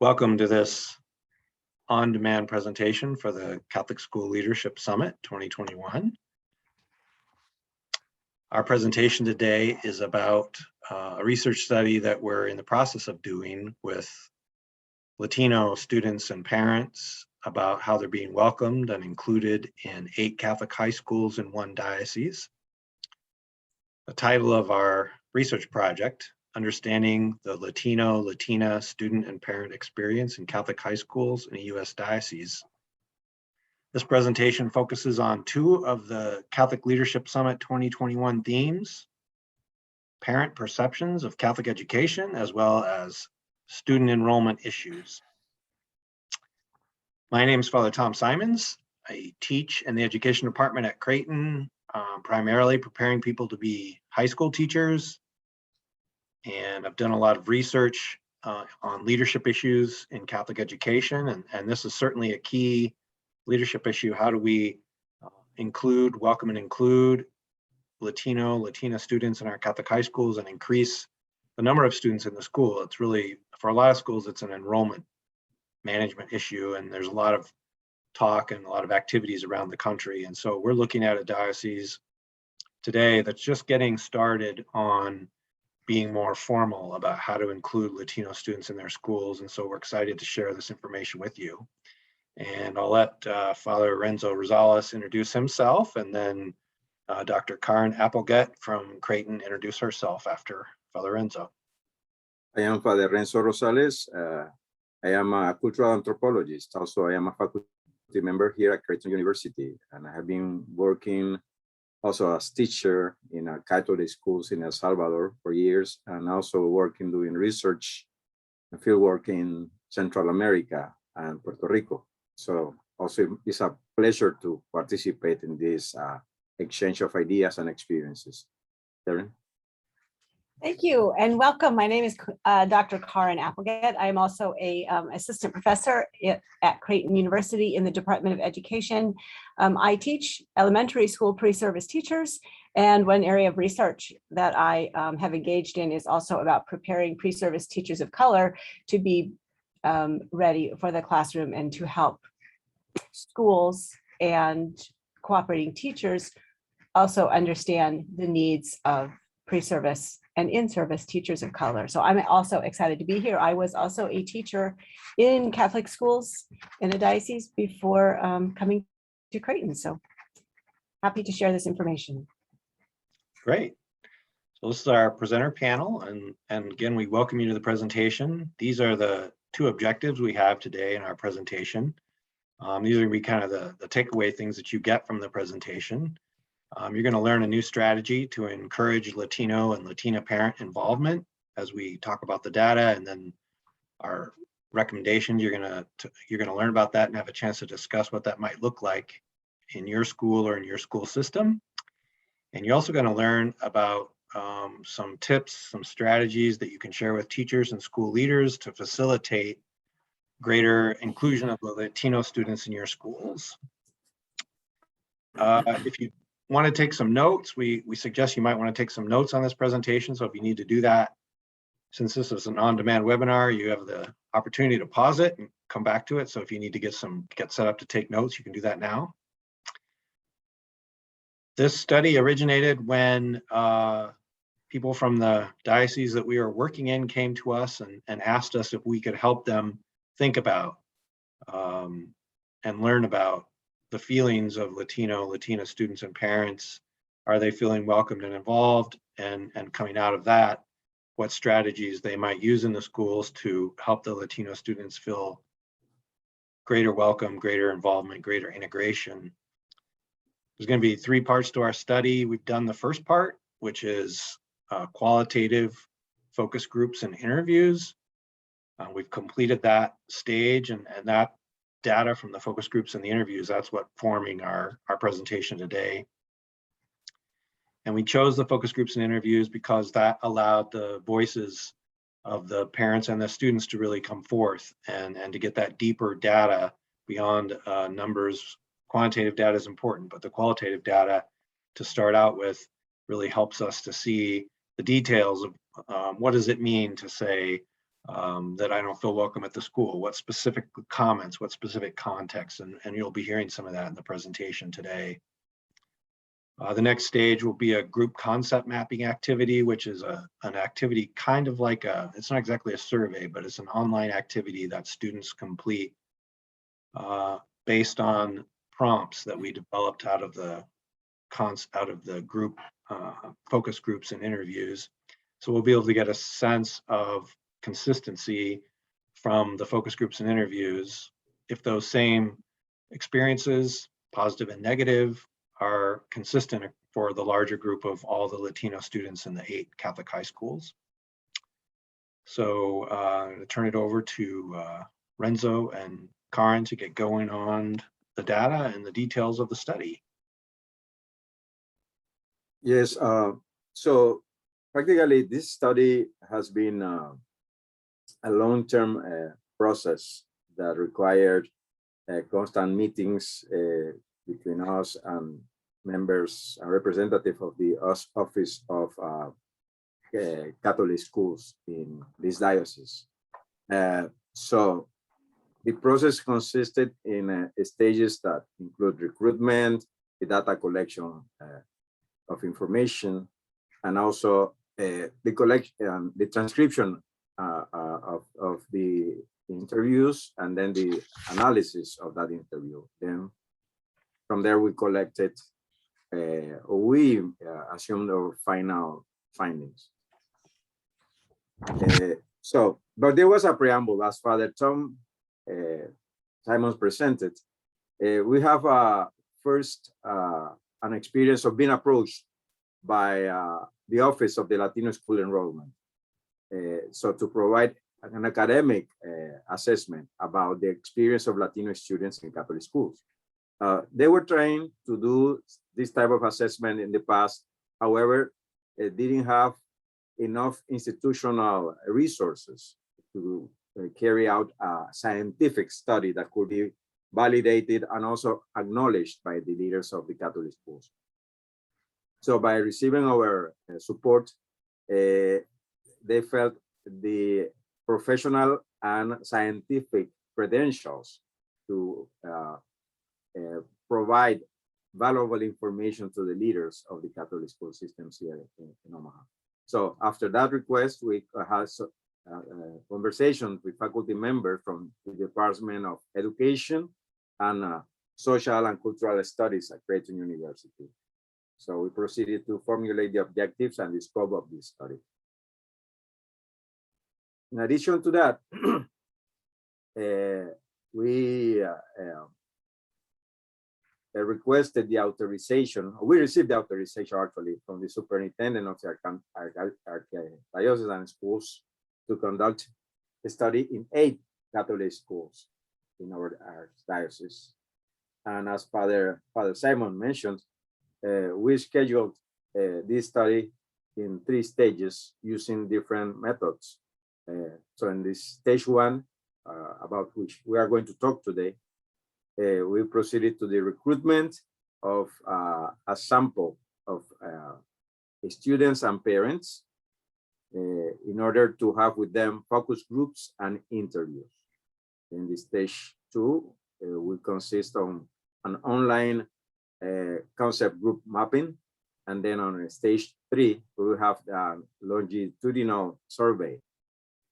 Welcome to this on-demand presentation for the Catholic School Leadership Summit 2021. Our presentation today is about a research study that we're in the process of doing with Latino students and parents about how they're being welcomed and included in 8 Catholic high schools in 1 diocese. The title of our research project, Understanding the Latino-Latina Student and Parent Experience in Catholic High Schools in a U.S. Diocese. This presentation focuses on 2 of the Catholic Leadership Summit 2021 themes: parent perceptions of Catholic education, as well as student enrollment issues. My name is Father Tom Simons. I teach in the education department at Creighton, primarily preparing people to be high school teachers. And I've done a lot of research on leadership issues in Catholic education, and this is certainly a key leadership issue. How do we welcome and include Latina students in our Catholic high schools and increase the number of students in the school? It's really, for a lot of schools, it's an enrollment management issue, and there's a lot of talk and a lot of activities around the country. And so we're looking at a diocese today that's just getting started on being more formal about how to include Latino students in their schools. And so we're excited to share this information with you. And I'll let Father Renzo Rosales introduce himself, and then Dr. Karen Applegate from Creighton introduce herself after Father Renzo. I am Father Renzo Rosales. I am a cultural anthropologist. Also, I am a faculty member here at Creighton University, and I have been working also as teacher in Catholic schools in El Salvador for years, and also working doing research and field work in Central America and Puerto Rico. So also it's a pleasure to participate in this exchange of ideas and experiences. Karen? Thank you and welcome. My name is Dr. Karen Applegate. I am also a assistant professor at Creighton University in the Department of Education. I teach elementary school pre-service teachers, and one area of research that I have engaged in is also about preparing pre-service teachers of color to be ready for the classroom and to help schools and cooperating teachers also understand the needs of pre-service and in-service teachers of color. So I'm also excited to be here. I was also a teacher in Catholic schools in a diocese before coming to Creighton. So happy to share this information. Great. So this is our presenter panel, and again, we welcome you to the presentation. These are the 2 objectives we have today in our presentation. These are going to be kind of the takeaway things that you get from the presentation. You're going to learn a new strategy to encourage Latino and Latina parent involvement as we talk about the data, and then our recommendations. You're going to learn about that and have a chance to discuss what that might look like in your school or in your school system. And you're also going to learn about some tips, some strategies that you can share with teachers and school leaders to facilitate greater inclusion of the Latino students in your schools. If you want to take some notes, we suggest you might want to take some notes on this presentation. So if you need to do that, since this is an on-demand webinar, you have the opportunity to pause it and come back to it. So if you need to get set up to take notes, you can do that now. This study originated when people from the diocese that we are working in came to us and asked us if we could help them think about and learn about the feelings of Latina students and parents. Are they feeling welcomed and involved? And coming out of that, what strategies they might use in the schools to help the Latino students feel greater welcome, greater involvement, greater integration. There's going to be 3 parts to our study. We've done the first part, which is qualitative focus groups and interviews. We've completed that stage, and that data from the focus groups and the interviews, that's what forming our presentation today. And we chose the focus groups and interviews because that allowed the voices of the parents and the students to really come forth and to get that deeper data beyond numbers. Quantitative data is important, but the qualitative data to start out with really helps us to see the details of what does it mean to say that I don't feel welcome at the school? What specific comments, what specific context? And you'll be hearing some of that in the presentation today. The next stage will be a group concept mapping activity, which is an activity kind of like it's not exactly a survey, but it's an online activity that students complete based on prompts that we developed out of the group focus groups and interviews. So we'll be able to get a sense of consistency from the focus groups and interviews if those same experiences, positive and negative, are consistent for the larger group of all the Latino students in the 8 Catholic high schools. So I'm going to turn it over to Renzo and Karen to get going on the data and the details of the study. Yes, so practically this study has been a long-term process that required constant meetings between us and members and representative of the Office of Catholic Schools in this diocese. So the process consisted in stages that include recruitment, the data collection of information, and also the collection, the transcription of the interviews, and then the analysis of that interview. Then from there we collected, we assumed our final findings. But there was a preamble, as Father Tom Simons presented. We have first an experience of being approached by the Office of the Latino School Enrollment. So to provide an academic assessment about the experience of Latino students in Catholic schools. They were trained to do this type of assessment in the past. However, it didn't have enough institutional resources to carry out a scientific study that could be validated and also acknowledged by the leaders of the Catholic schools. So by receiving our support, they felt the professional and scientific credentials to provide valuable information to the leaders of the Catholic school systems here in Omaha. So after that request, we had conversations with faculty members from the Department of Education and Social and Cultural Studies at Creighton University. So we proceeded to formulate the objectives and the scope of this study. In addition to that, we requested the authorization. We received the authorization actually from the superintendent of the diocesan schools to conduct a study in 8 Catholic schools in our diocese. And as Father Simon mentioned, we scheduled this study in 3 stages using different methods. So in this stage 1, about which we are going to talk today, we proceeded to the recruitment of a sample of students and parents in order to have with them focus groups and interviews. In the stage 2, we consist on an online concept group mapping, and then on stage 3, we will have the longitudinal survey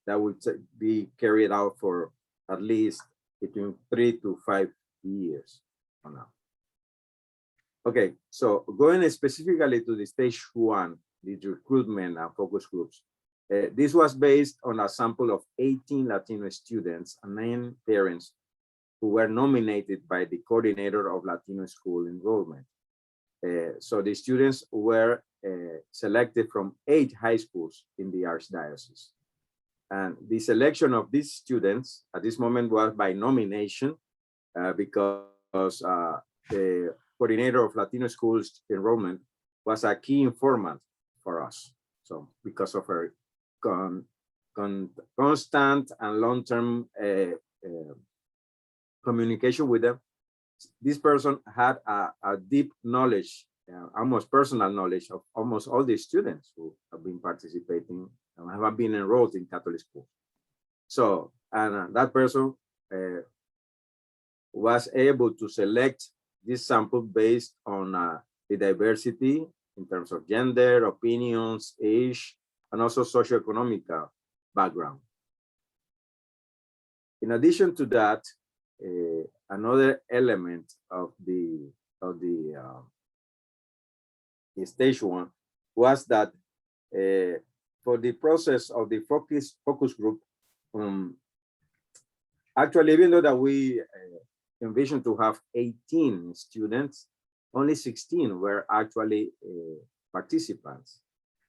that will be carried out for at least between 3 to 5 years from now. Okay, so going specifically to the stage 1, the recruitment and focus groups. This was based on a sample of 18 Latino students and 9 parents who were nominated by the coordinator of Latino school enrollment. So the students were selected from 8 high schools in the Archdiocese. And the selection of these students at this moment was by nomination because the coordinator of Latino schools enrollment was a key informant for us. So because of her constant and long-term communication with them, this person had a deep knowledge, almost personal knowledge of almost all the students who have been participating and have been enrolled in Catholic schools. So, and that person was able to select this sample based on the diversity in terms of gender, opinions, age, and also socioeconomic background. In addition to that, another element of the stage one was that for the process of the focus group, actually, even though that we envisioned to have 18 students, only 16 were actually participants.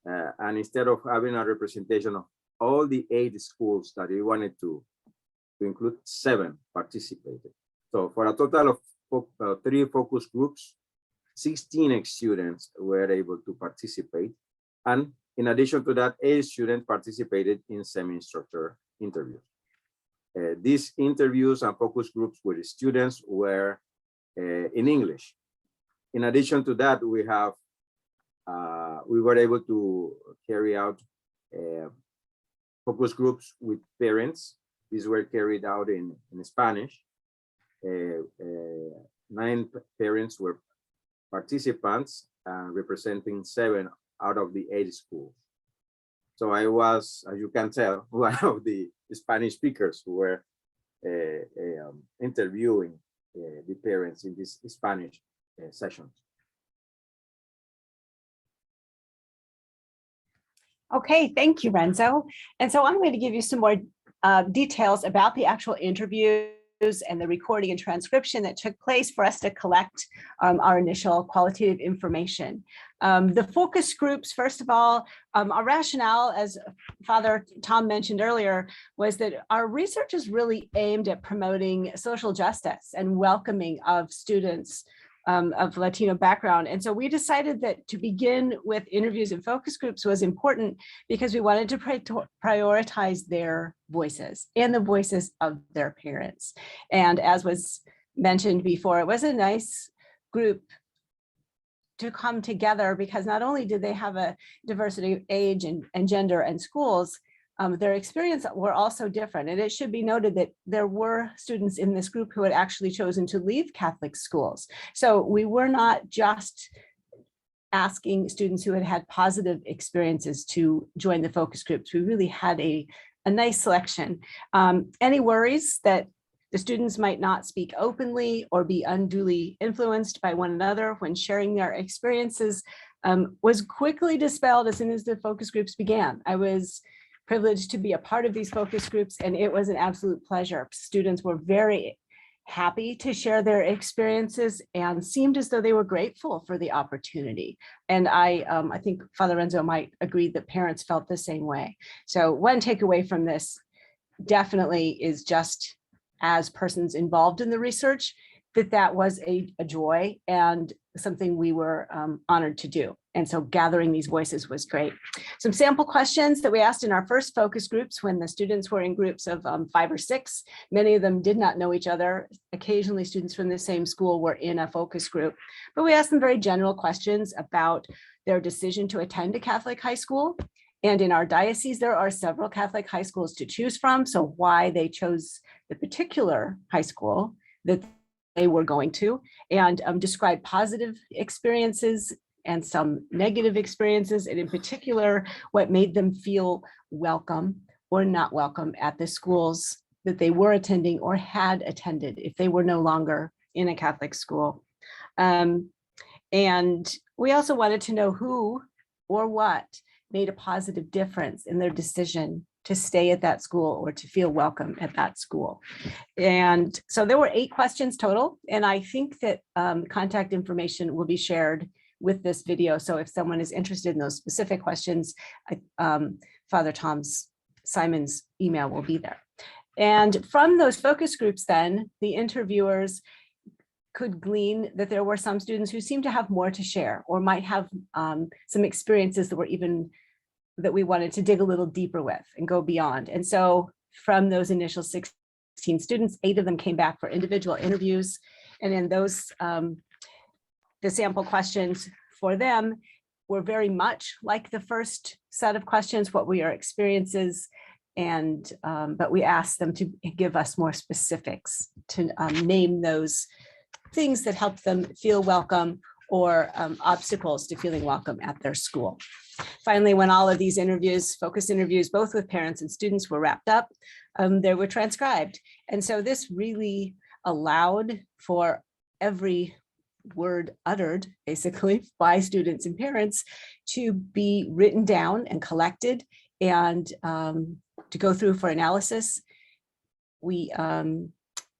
And instead of having a representation of all the 8 schools that we wanted to include, 7 participated. So for a total of 3 focus groups, 16 students were able to participate. And in addition to that, 8 students participated in semi-structured interviews. These interviews and focus groups with students were in English. In addition to that, we were able to carry out focus groups with parents. These were carried out in Spanish. 9 parents were participants, representing 7 out of the 8 schools. So I was, as you can tell, one of the Spanish speakers who were interviewing the parents in this Spanish session. Okay, thank you, Renzo. And so I'm going to give you some more details about the actual interviews and the recording and transcription that took place for us to collect our initial qualitative information. The focus groups, first of all, our rationale, as Father Tom mentioned earlier, was that our research is really aimed at promoting social justice and welcoming of students of Latino background. And so we decided that to begin with interviews and focus groups was important because we wanted to prioritize their voices and the voices of their parents. And as was mentioned before, it was a nice group to come together because not only did they have a diversity of age and gender and schools, their experience were also different. And it should be noted that there were students in this group who had actually chosen to leave Catholic schools. So we were not just asking students who had had positive experiences to join the focus groups. We really had a nice selection. Any worries that the students might not speak openly or be unduly influenced by one another when sharing their experiences was quickly dispelled as soon as the focus groups began. I was privileged to be a part of these focus groups, and it was an absolute pleasure. Students were very happy to share their experiences and seemed as though they were grateful for the opportunity. And I think Father Renzo might agree that parents felt the same way. So one takeaway from this definitely is, just as persons involved in the research, that was a joy and something we were honored to do. And so gathering these voices was great. Some sample questions that we asked in our first focus groups when the students were in groups of 5 or 6. Many of them did not know each other. Occasionally students from the same school were in a focus group, but we asked them very general questions about their decision to attend a Catholic high school. And in our diocese, there are several Catholic high schools to choose from. So why they chose the particular high school that they were going to, and describe positive experiences and some negative experiences, and in particular, what made them feel welcome or not welcome at the schools that they were attending or had attended if they were no longer in a Catholic school. And we also wanted to know who or what made a positive difference in their decision to stay at that school or to feel welcome at that school. And so there were 8 questions total. And I think that contact information will be shared with this video. So if someone is interested in those specific questions, Father Simon's email will be there. And from those focus groups, then the interviewers could glean that there were some students who seemed to have more to share or might have some experiences that we wanted to dig a little deeper with and go beyond. And so from those initial 16 students, 8 of them came back for individual interviews. And in those, the sample questions for them were very much like the first set of questions. What were your experiences And but we asked them to give us more specifics, to name those things that help them feel welcome, or obstacles to feeling welcome at their school. Finally, when all of these interviews, focus interviews, both with parents and students, were wrapped up, they were transcribed. And so this really allowed for every word uttered, basically, by students and parents to be written down and collected and to go through for analysis. We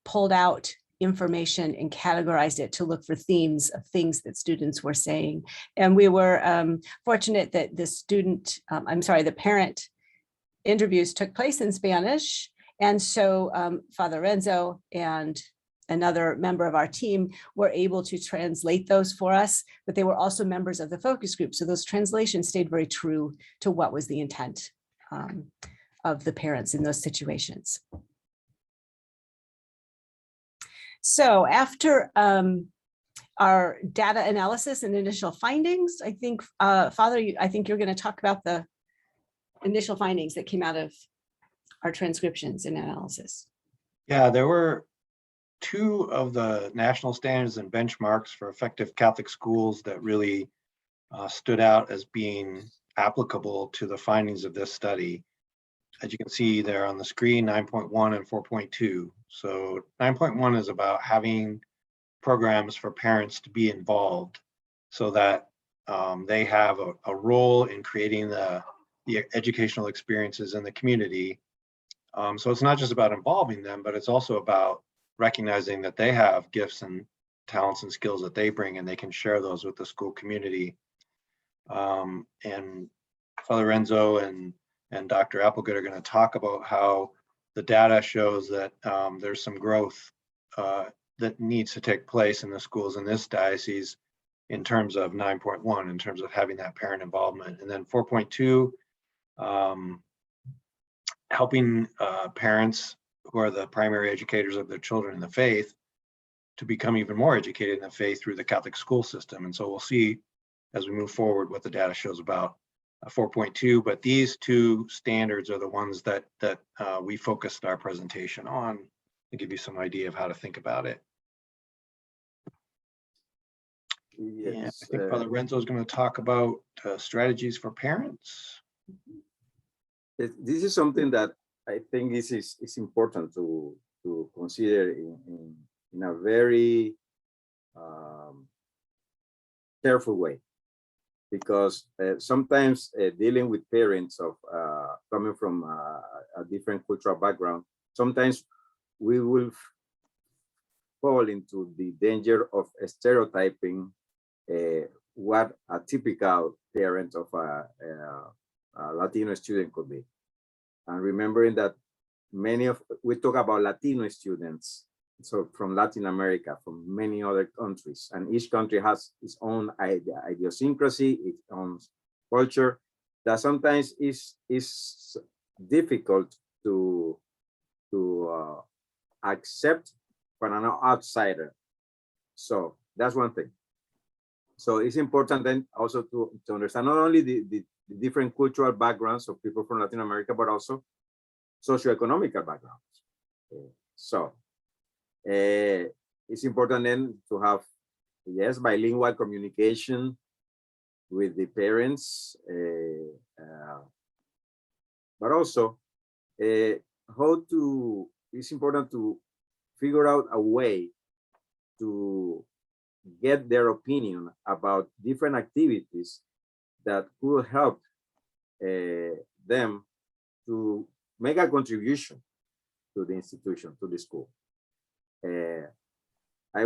pulled out information and categorized it to look for themes of things that students were saying. And we were fortunate that the parent interviews took place in Spanish. And so Father Renzo and another member of our team were able to translate those for us, but they were also members of the focus group. So those translations stayed very true to what was the intent of the parents in those situations. So after our data analysis and initial findings, I think, Father, I think you're going to talk about the initial findings that came out of our transcriptions and analysis. Yeah, there were 2 of the national standards and benchmarks for effective Catholic schools that really stood out as being applicable to the findings of this study. As you can see there on the screen, 9.1 and 4.2. So 9.1 is about having programs for parents to be involved so that they have a role in creating the educational experiences in the community. So it's not just about involving them, but it's also about recognizing that they have gifts and talents and skills that they bring, and they can share those with the school community. And Father Renzo and Dr. Applegate are going to talk about how the data shows that there's some growth that needs to take place in the schools in this diocese in terms of 9.1, in terms of having that parent involvement. And then 4.2, helping parents who are the primary educators of their children in the faith to become even more educated in the faith through the Catholic school system. And so we'll see as we move forward what the data shows about 4.2, but these 2 standards are the ones that we focused our presentation on to give you some idea of how to think about it. Yes, and I think Father Renzo is going to talk about strategies for parents. This is something that I think is important to consider in a very careful way, because sometimes dealing with parents of coming from a different cultural background, sometimes we will fall into the danger of stereotyping what a typical parent of a Latino student could be. And remembering that we talk about Latino students, so from Latin America, from many other countries, and each country has its own idiosyncrasy, its own culture, that sometimes is difficult to accept from an outsider. So that's one thing. So it's important then also to understand not only the different cultural backgrounds of people from Latin America, but also socioeconomic backgrounds. So it's important then to have, yes, bilingual communication with the parents, but also it's important to figure out a way to get their opinion about different activities that could help them to make a contribution to the institution, to the school. I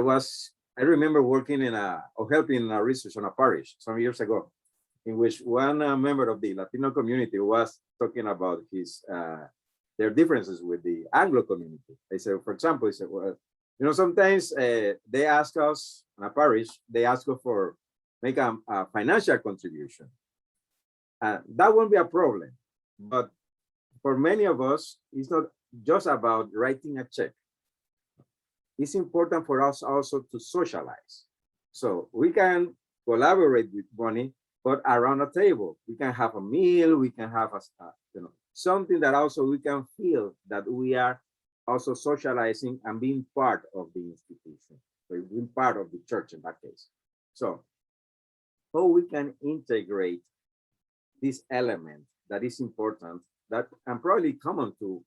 remember working or helping in a research on a parish some years ago, in which one member of the Latino community was talking about their differences with the Anglo community. They said, for example, he said, well, sometimes they ask us in a parish, they ask us for make a financial contribution. That won't be a problem, but for many of us, it's not just about writing a check. It's important for us also to socialize. So we can collaborate with money, but around a table, we can have a meal, we can have something that also we can feel that we are also socializing and being part of the institution, or being part of the church in that case. So how we can integrate this element that is important, that and probably common to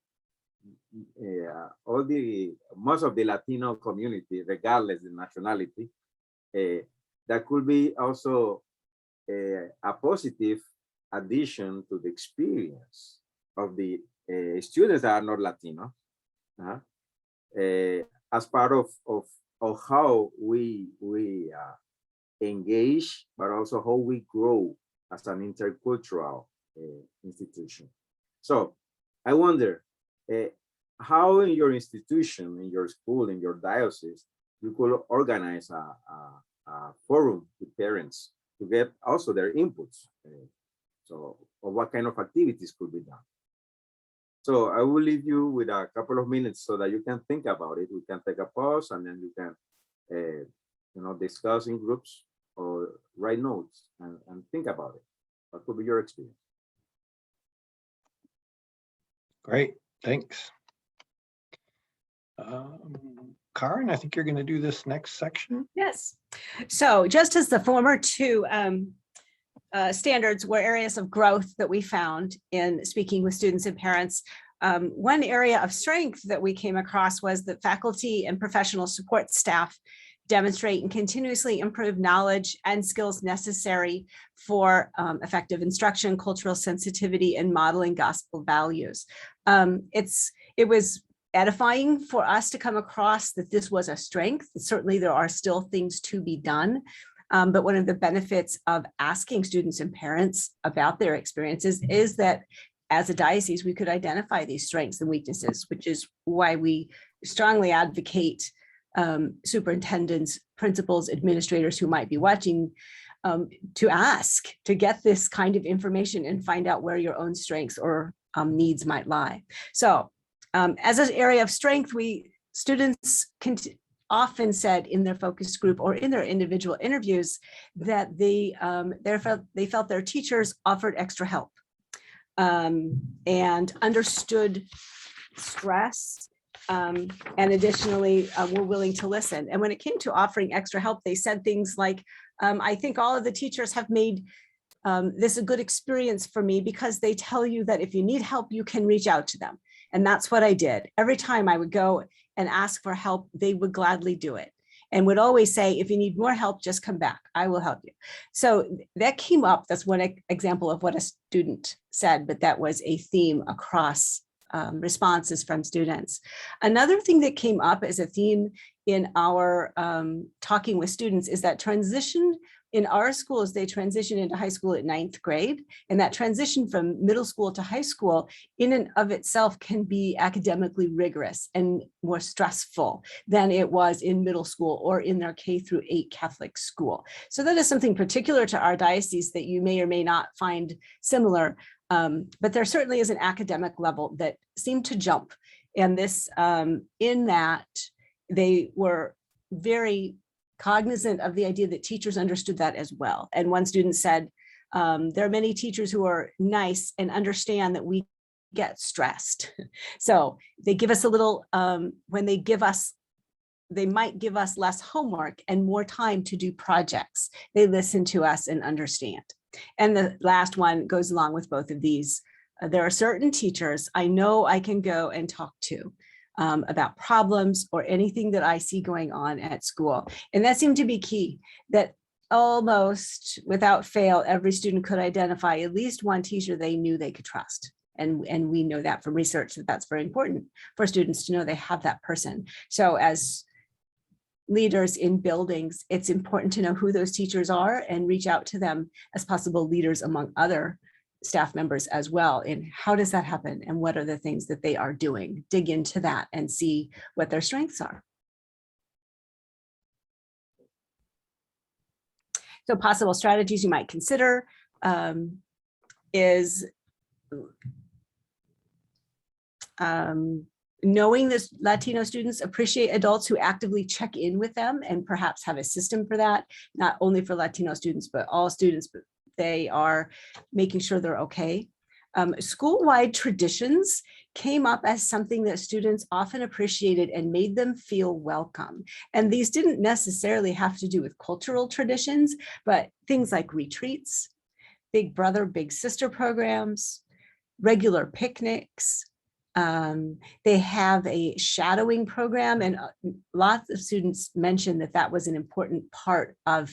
most of the Latino community, regardless of nationality, that could be also a positive addition to the experience of the students that are not Latino, as part of how we engage, but also how we grow as an intercultural institution. So I wonder how in your institution, in your school, in your diocese, you could organize a forum with parents to get also their inputs. So, or what kind of activities could be done. So I will leave you with a couple of minutes so that you can think about it. We can take a pause and then you can, discuss in groups or write notes and think about it. What could be your experience? Great, thanks. Karen, I think you're going to do this next section. Yes. So just as the former two standards were areas of growth that we found in speaking with students and parents, one area of strength that we came across was that faculty and professional support staff demonstrate and continuously improve knowledge and skills necessary for effective instruction, cultural sensitivity, and modeling gospel values. It was edifying for us to come across that this was a strength. Certainly there are still things to be done, but one of the benefits of asking students and parents about their experiences is that as a diocese, we could identify these strengths and weaknesses, which is why we strongly advocate superintendents, principals, administrators who might be watching to ask, to get this kind of information and find out where your own strengths or needs might lie. So as an area of strength, students often said in their focus group or in their individual interviews that they felt their teachers offered extra help and understood stress, and additionally were willing to listen. And when it came to offering extra help, they said things like, I think all of the teachers have made this a good experience for me because they tell you that if you need help, you can reach out to them. And that's what I did. Every time I would go and ask for help, they would gladly do it and would always say, if you need more help, just come back. I will help you. So that came up. That's one example of what a student said, but that was a theme across responses from students. Another thing that came up as a theme in our talking with students is that transition in our schools, they transition into high school at 9th grade. And that transition from middle school to high school in and of itself can be academically rigorous and more stressful than it was in middle school or in their K-8 Catholic school. So that is something particular to our diocese that you may or may not find similar. But there certainly is an academic level that seemed to jump. And this, in that they were very cognizant of the idea that teachers understood that as well. And one student said, there are many teachers who are nice and understand that we get stressed. So they give us a little, when they give us, they might give us less homework and more time to do projects. They listen to us and understand. And the last one goes along with both of these. There are certain teachers I know I can go and talk to about problems or anything that I see going on at school. And that seemed to be key, that almost without fail, every student could identify at least one teacher they knew they could trust. And we know that from research that that's very important for students to know they have that person. So as leaders in buildings, it's important to know who those teachers are and reach out to them as possible leaders among other staff members as well. And how does that happen? And what are the things that they are doing? Dig into that and see what their strengths are. So possible strategies you might consider is knowing that Latino students appreciate adults who actively check in with them and perhaps have a system for that, not only for Latino students, but all students, but they are making sure they're okay. School-wide traditions came up as something that students often appreciated and made them feel welcome. And these didn't necessarily have to do with cultural traditions, but things like retreats, big brother, big sister programs, regular picnics. They have a shadowing program, and lots of students mentioned that that was an important part of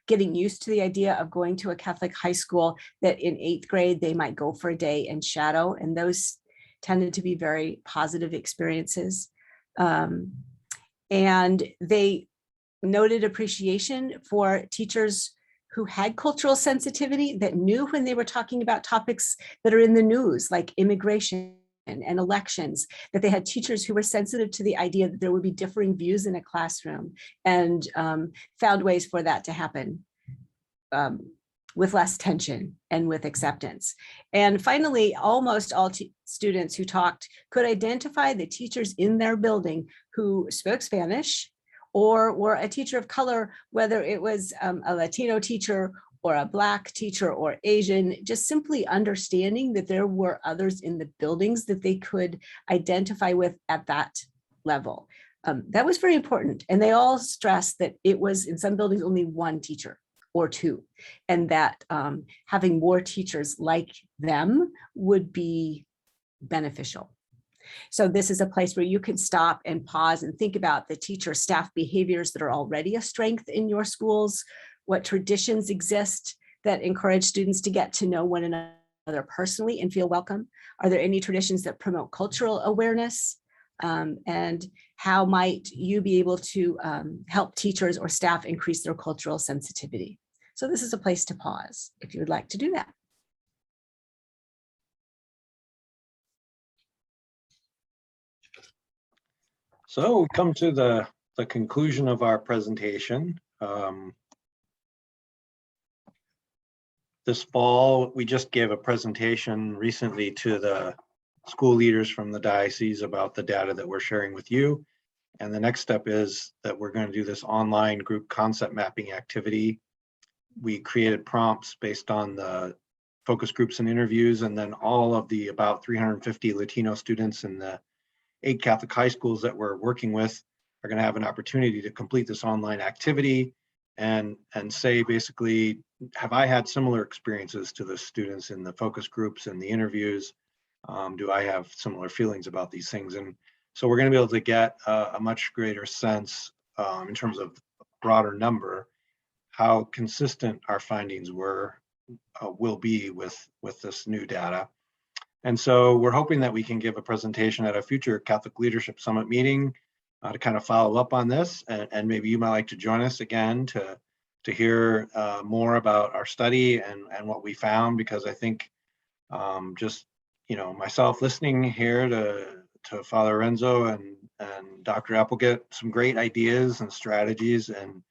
getting used to the idea of going to a Catholic high school, that in 8th grade, they might go for a day and shadow. And those tended to be very positive experiences. And they noted appreciation for teachers who had cultural sensitivity, that knew when they were talking about topics that are in the news, like immigration and elections, that they had teachers who were sensitive to the idea that there would be differing views in a classroom, and found ways for that to happen with less tension and with acceptance. And finally, almost all students who talked could identify the teachers in their building who spoke Spanish or were a teacher of color, whether it was a Latino teacher or a Black teacher or Asian, just simply understanding that there were others in the buildings that they could identify with at that level. That was very important. And they all stressed that it was, in some buildings, only one teacher or two, and that having more teachers like them would be beneficial. So this is a place where you can stop and pause and think about the teacher staff behaviors that are already a strength in your schools, what traditions exist that encourage students to get to know one another personally and feel welcome. Are there any traditions that promote cultural awareness? And how might you be able to help teachers or staff increase their cultural sensitivity? So this is a place to pause if you would like to do that. So we come to the conclusion of our presentation. This fall, we just gave a presentation recently to the school leaders from the diocese about the data that we're sharing with you. And the next step is that we're going to do this online group concept mapping activity. We created prompts based on the focus groups and interviews, and then all of the about 350 Latino students in the 8 Catholic high schools that we're working with are going to have an opportunity to complete this online activity and say, basically, have I had similar experiences to the students in the focus groups and the interviews? Do I have similar feelings about these things? And so we're going to be able to get a much greater sense in terms of broader number, how consistent our findings will be with this new data. And so we're hoping that we can give a presentation at a future Catholic Leadership Summit meeting to kind of follow up on this. And maybe you might like to join us again to hear more about our study and what we found, because I think just, myself listening here to Father Renzo and Dr. Applegate, some great ideas and strategies and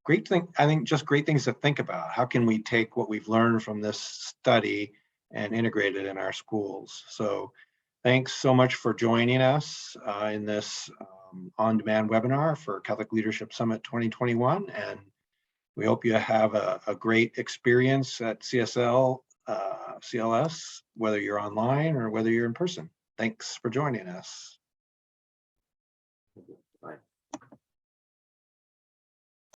I think just great things to think about. How can we take what we've learned from this study and integrate it in our schools? So thanks so much for joining us in this on-demand webinar for Catholic Leadership Summit 2021. And we hope you have a great experience at CLS, whether you're online or whether you're in person. Thanks for joining us.